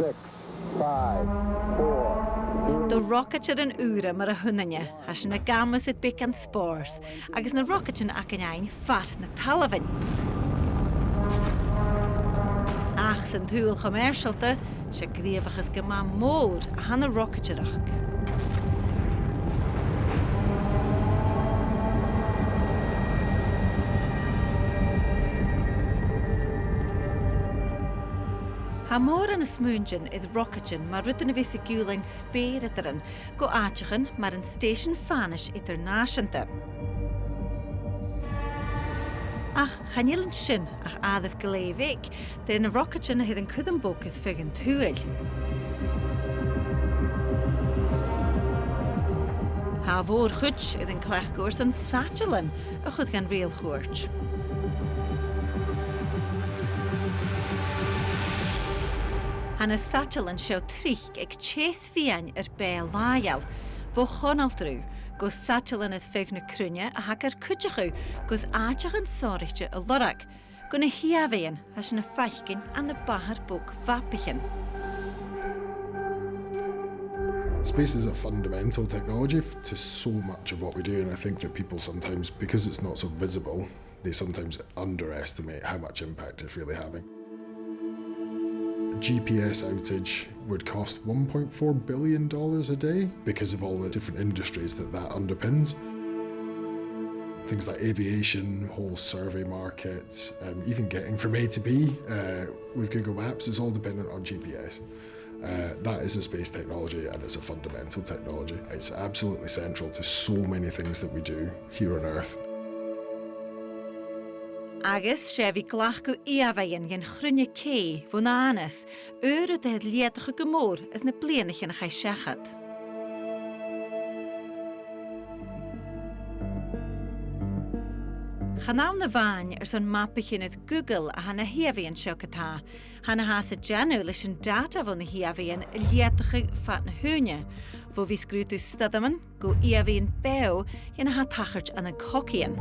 6, 5, 4. The rocket an ura mar a hunnaine, has na gamas it bic and spores, agus na rocket an acanain fat na talavin. Ach san thuúil commercialta, se gnìomhachas go má mhòr a hana rocketeach. Ha mhòr an smúnjin iad rocketin mar rutan a bhís a giúlainn spéiritaran go áitechan mar an station fhànais internationanta. Ach chanílann sin ach adamh go léimhigh, de na rocketin a an cudan bócad figan túil. Ha mhòr chuid iad an clechgóir san sòisealtan a chud gan réal chuairt. Hanna sòisealtan seo trích ag chés fiain béal laitheil, bó chonaltrú, go sòisealtan at fig na crunne a hagar cuideachú gus áiteach an sóirichte a lorag, go na hiamhain has na feichcin an na bahar bóg vapichin. Space is a fundamental technology to so much of what we do, and I think that people sometimes, because it's not so visible, they sometimes underestimate how much impact it's really having. A GPS outage would cost $1.4 billion a day because of all the different industries that underpins. Things like aviation, whole survey markets, even getting from A to B with Google Maps is all dependent on GPS. That is a space technology, and it's a fundamental technology. It's absolutely central to so many things that we do here on Earth. Agus sé bhí ghlach go íomhain gan chrunne cé fhànais, uair de léadacha go mór is na blianachin a chaisechad. Chanám na bhain son mappachin at Google a hana hiamhain seo catá, hana has a geanú leis an data bhó na hiamhain léadacha fat na húne, bhó bhí scrútú stadaman go íomhain beo na ha tachart an an cocian.